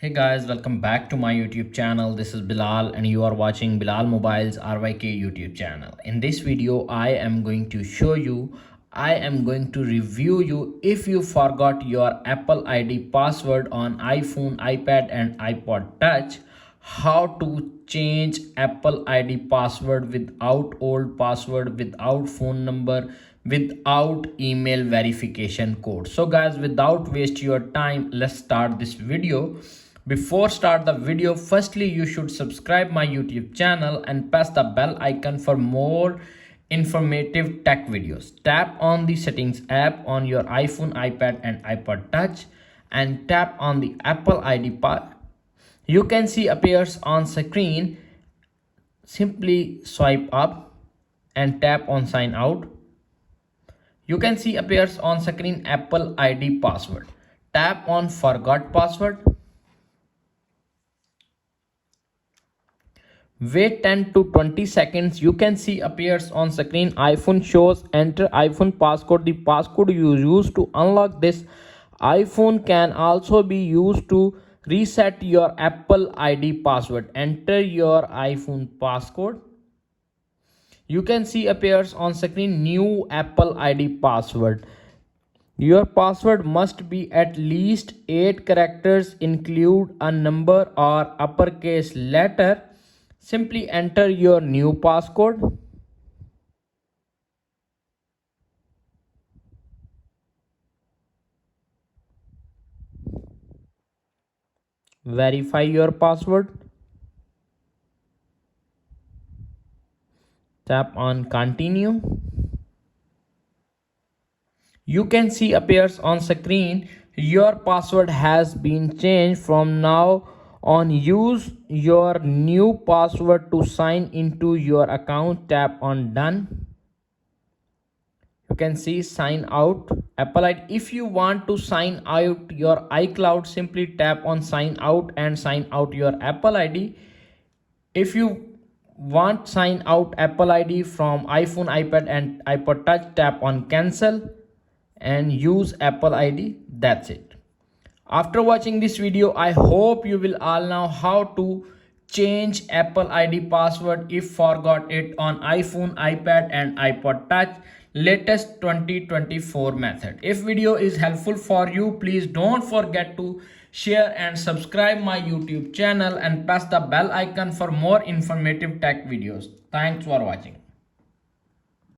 Hey guys, welcome back to my YouTube channel. This is Bilal and you are watching Bilal Mobiles RYK YouTube channel. In this video, I am going to review you if you forgot your Apple ID password on iPhone, iPad and iPod Touch, how to change Apple ID password without old password, without phone number, without email verification code. So guys, without waste your time, let's start this video. Before start the video, firstly you should subscribe my YouTube channel and press the bell icon for more informative tech videos. Tap on the settings app on your iPhone, iPad and iPod Touch and tap on the Apple ID part. You can see appears on screen. Simply swipe up and tap on sign out. You can see appears on screen Apple ID password. Tap on forgot password. Wait 10 to 20 seconds. You can see appears on screen iPhone shows enter iPhone passcode. The passcode you use to unlock this iPhone can also be used to reset your Apple ID password. Enter your iPhone passcode. You can see appears on screen new Apple ID password. Your password must be at least 8 characters, include a number or uppercase letter. Simply enter your new passcode. Verify your password. Tap on continue. You can see appears on screen your password has been changed. From now on, use your new password to sign into your account. Tap on done. You can see sign out Apple ID. If you want to sign out your iCloud, simply tap on sign out and sign out your Apple ID. If you want sign out Apple ID from iPhone, iPad and iPod Touch, tap on cancel and use Apple ID. That's it. After watching this video, I hope you will all know how to change Apple ID password if forgot it on iPhone, iPad and iPod Touch latest 2024 method. If video is helpful for you, please don't forget to share and subscribe my YouTube channel and press the bell icon for more informative tech videos. Thanks for watching.